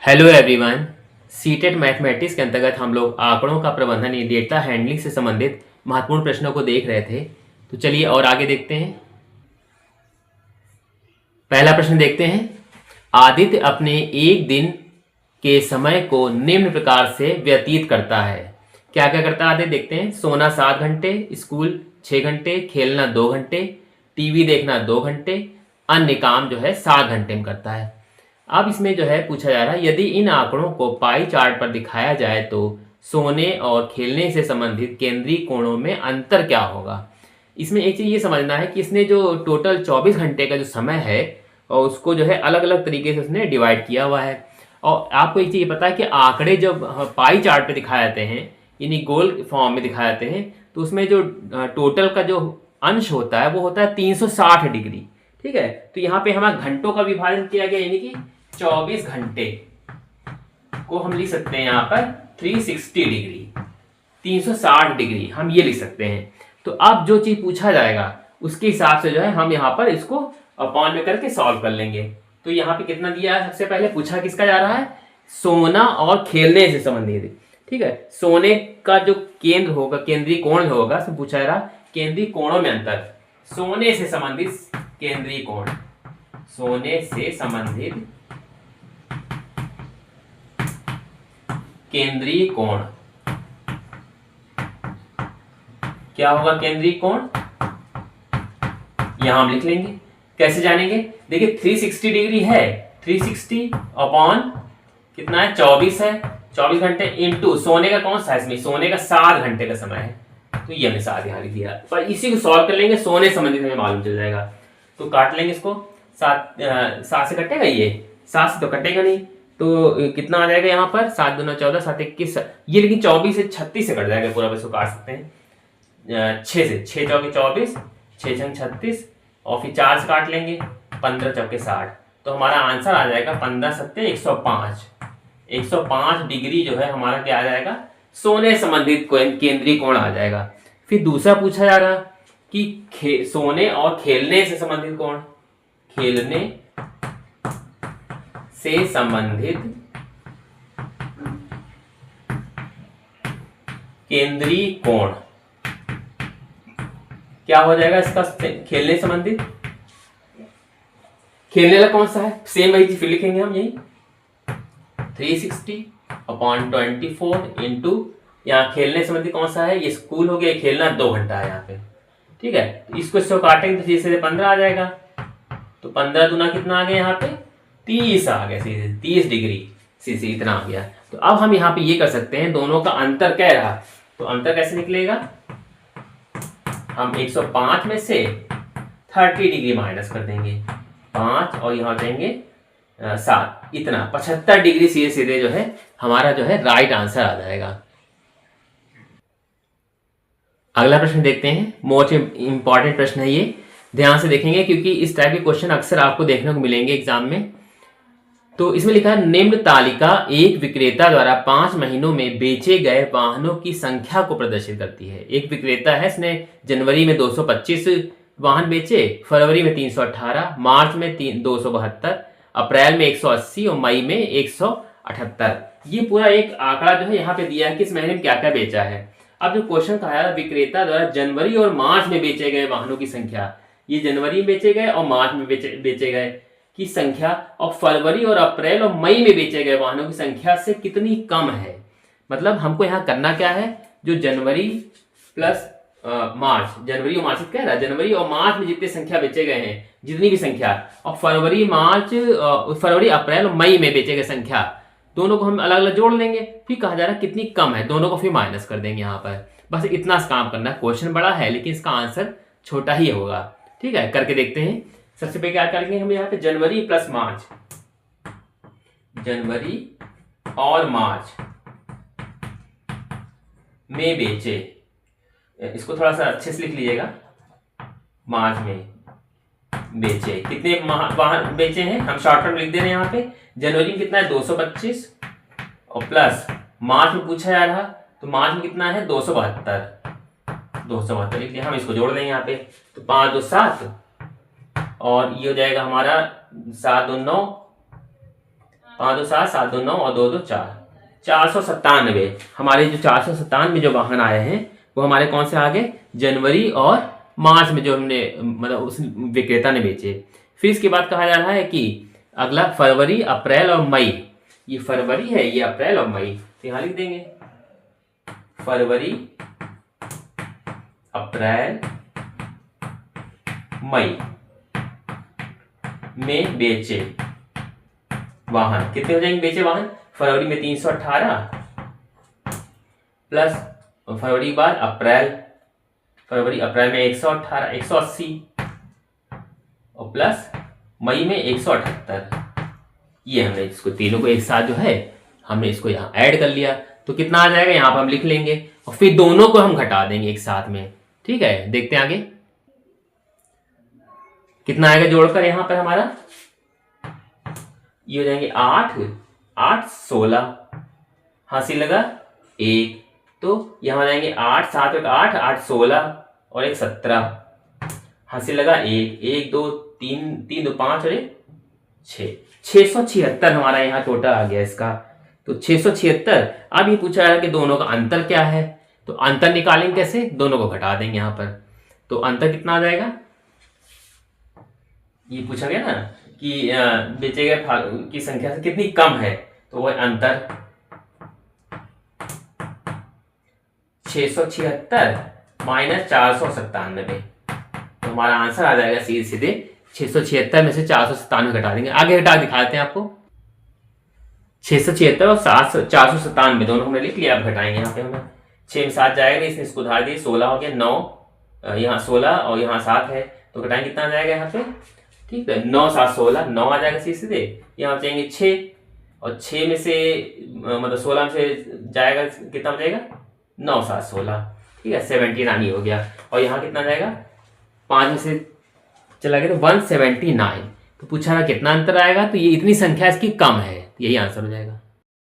Hello everyone. CTET mathematics के अंतर्गत हम लोग आंकड़ों का प्रबंधन या डेटा हैंडलिंग से संबंधित महत्वपूर्ण प्रश्नों को देख रहे थे। तो चलिए और आगे देखते हैं। पहला प्रश्न देखते हैं। आदित्य अपने एक दिन के समय को निम्न प्रकार से व्यतीत करता है। क्या क्या करता है आदित्य, देखते हैं। सोना 7 घंटे, स्कूल 6 घंटे, खेलना 2 घंटे, टीवी देखना 2 घंटे, अन्य काम जो है 7 घंटे में करता है। अब इसमें जो है पूछा जा रहा है, यदि इन आंकड़ों को पाई चार्ट पर दिखाया जाए तो सोने और खेलने से संबंधित केंद्रीय कोणों में अंतर क्या होगा। इसमें एक चीज़ ये समझना है कि इसने जो टोटल 24 घंटे का जो समय है और उसको जो है अलग अलग तरीके से उसने डिवाइड किया हुआ है। और आपको एक चीज़ ये पता है कि आंकड़े जब पाई चार्ट पे दिखाए जाते हैं, यानी गोल फॉर्म में दिखाए जाते हैं, तो उसमें जो टोटल का जो अंश होता है वो होता है 360 डिग्री। ठीक है, तो यहाँ पे हमारा घंटों का विभाजन किया गया, यानी कि 24 घंटे को हम लिख सकते हैं यहाँ पर 360 डिग्री, 360 डिग्री हम ये लिख सकते हैं। तो अब जो चीज पूछा जाएगा उसके हिसाब से जो है हम यहाँ पर इसको अपॉन में करके सॉल्व कर लेंगे। तो यहाँ पे कितना दिया है, सबसे पहले पूछा किसका जा रहा है, सोना और खेलने से संबंधित। ठीक है, सोने का जो केंद्र होगा, केंद्रीय कोण होगा, उसमें पूछा जा रहा केंद्रीय कोणों में अंतर। सोने से संबंधित केंद्रीय कोण, सोने से संबंधित केंद्रीय कोण क्या होगा, केंद्रीय कोण यहां हम लिख लेंगे। कैसे जानेंगे, देखिए 360 डिग्री है, 360 अपॉन कितना है, 24 है, 24 घंटे इंटू सोने का कौन सा है, इसमें सोने का 7 घंटे का समय है, तो ये हमने 7 यहां लिख दिया। पर इसी को सॉल्व कर लेंगे, सोने संबंधित हमें मालूम चल जाएगा। तो काट लेंगे इसको, 7 से कटेगा, ये 7 से तो कटेगा नहीं, तो कितना आ जाएगा यहाँ पर, 7 दूना 14, 7 21, ये लेकिन 24 से 36 से कट जाएगा पूरा, इसको काट सकते हैं 6 से, 6 चौके 24, 6 छंग 36, और फिर 4 से काट लेंगे, 15 चौके 60, तो हमारा आंसर आ जाएगा 15 सत्ते 105। 105 डिग्री जो है हमारा क्या आ जाएगा, सोने संबंधित केंद्रीय कोण आ जाएगा। फिर दूसरा पूछा जा रहा कि सोने और खेलने से संबंधित कोण, खेलने से संबंधित केंद्रीय कोण क्या हो जाएगा इसका, खेलने संबंधित, खेलने वाला कौन सा है, सेम वही चीज फिर लिखेंगे हम, यही 360 अपॉन 24 इंटू, यहाँ खेलने संबंधित कौन सा है, ये स्कूल हो गया, खेलना 2 घंटा है यहाँ पे। ठीक है, इसको इसको काटेंगे तो सीधे 15 आ जाएगा, तो 15 दूना कितना आ गया यहाँ पे, 30 आ गया, सीधे 30 डिग्री सीधे इतना आ गया। तो अब हम यहाँ पे ये कर सकते हैं, दोनों का अंतर क्या रहा, तो अंतर कैसे निकलेगा, हम 105 में से 30 डिग्री माइनस कर देंगे, 5 और यहाँ देंगे 7, इतना 75 डिग्री सीधे सीधे जो है हमारा जो है राइट आंसर आ जाएगा। अगला प्रश्न देखते हैं, मोस्ट इंपॉर्टेंट प्रश्न है ये, ध्यान से देखेंगे क्योंकि इस टाइप के क्वेश्चन अक्सर आपको देखने को मिलेंगे एग्जाम में। तो इसमें लिखा है, निम्न तालिका एक विक्रेता द्वारा 5 महीनों में बेचे गए वाहनों की संख्या को प्रदर्शित करती है। एक विक्रेता है, इसने जनवरी में 225 वाहन बेचे, फरवरी में 318, मार्च में 272, अप्रैल में 180 और मई में 178। ये पूरा एक आंकड़ा जो है यहाँ पे दिया है कि इस महीने में क्या क्या बेचा है। अब जो क्वेश्चन कहा है, विक्रेता द्वारा जनवरी और मार्च में बेचे गए वाहनों की संख्या, ये जनवरी में बेचे गए और मार्च में बेचे गए की संख्या, और फरवरी और अप्रैल और मई में बेचे गए वाहनों की संख्या से कितनी कम है। मतलब हमको यहाँ करना क्या है, जो जनवरी प्लस मार्च, जनवरी और मार्च कह रहा है, जनवरी और मार्च में जितनी संख्या बेचे गए हैं, जितनी भी संख्या, और फरवरी अप्रैल और मई में बेचे गए संख्या, दोनों को हम अलग अलग जोड़ लेंगे, फिर कहा जा रहा है कितनी कम है, दोनों को फिर माइनस कर देंगे यहाँ पर। बस इतना काम करना है, क्वेश्चन बड़ा है लेकिन इसका आंसर छोटा ही होगा। ठीक है, करके देखते हैं। सबसे पहले क्या करेंगे हम, यहाँ पे जनवरी प्लस मार्च, जनवरी और मार्च में बेचे, इसको थोड़ा सा अच्छे से लिख लीजिएगा, मार्च में बेचे, कितने वाहन बेचे हैं, हम शॉर्ट टर्म लिख दे रहे हैं यहाँ पे। जनवरी में कितना है 225, और प्लस मार्च में पूछा जा रहा, तो मार्च में कितना है 272 लिख दिया, हम इसको जोड़ देंगे यहाँ पे, तो 5 2 7, और ये हो जाएगा हमारा 7 2 9, 5 2 7, 7 2 9 और 2 2 4, 497। हमारे जो 497 जो वाहन आए हैं वो हमारे कौन से आ गए? जनवरी और मार्च में जो हमने मतलब उस विक्रेता ने बेचे। फिर इसके बाद कहा जा रहा है कि अगला फरवरी, अप्रैल और मई। ये फरवरी है, ये अप्रैल और मई, तो यहाँ लिख देंगे फरवरी, अप्रैल, मई में बेचे वाहन। कितने हो जाएंगे बेचे वाहन? फरवरी में 318 प्लस फरवरी बाद अप्रैल, फरवरी अप्रैल में 118, 180 और प्लस मई में 178। ये हमने इसको तीनों को एक साथ जो है हमने इसको यहाँ ऐड कर लिया, तो कितना आ जाएगा यहाँ पर हम लिख लेंगे और फिर दोनों को हम घटा देंगे एक साथ में। ठीक है, देखते हैं आगे कितना आएगा जोड़कर। यहाँ पर हमारा ये हो जाएंगे 8 8 16, हासिल लगा 1, तो यहाँ हो जाएंगे 8 7 8 8 16 और 1 17, हासिल लगा 1 1 2 3 3 2 5 और 1 6, 676 हमारा यहाँ टोटल आ गया इसका। तो 676। अब ये पूछा जा रहा है कि दोनों का अंतर क्या है, तो अंतर निकालेंगे कैसे? दोनों को घटा देंगे यहाँ पर, तो अंतर कितना आ जाएगा? ये पूछा गया ना कि बेचे गए की संख्या से कितनी कम है, तो वह अंतर 676 माइनस 497, तो हमारा आंसर आ जाएगा सीधे सीधे 676 में से 497 घटा देंगे। आगे घटा दिखाते हैं आपको। 676 और 497 दोनों हमने लिख लिया, अब घटाएंगे यहाँ पे हमें 6 में 7 जाएगा, इसने इसको उधार दिए 16 हो गया, 9 यहाँ 16 और यहाँ 7 है, तो घटाएंगे कितना आ जाएगा यहाँ पे? ठीक है, 9 7 16, 9 आ जाएगा सीधे सीधे। यहाँ बचेंगे 6 और 6 में से मतलब 16 में से जाएगा कितना बचेगा? 9 7 16, ठीक है 79 हो गया। और यहाँ कितना जाएगा? 5 में से चला गया तो 179। तो पूछा रहा कितना अंतर आएगा, तो ये इतनी संख्या इसकी कम है, यही आंसर हो जाएगा।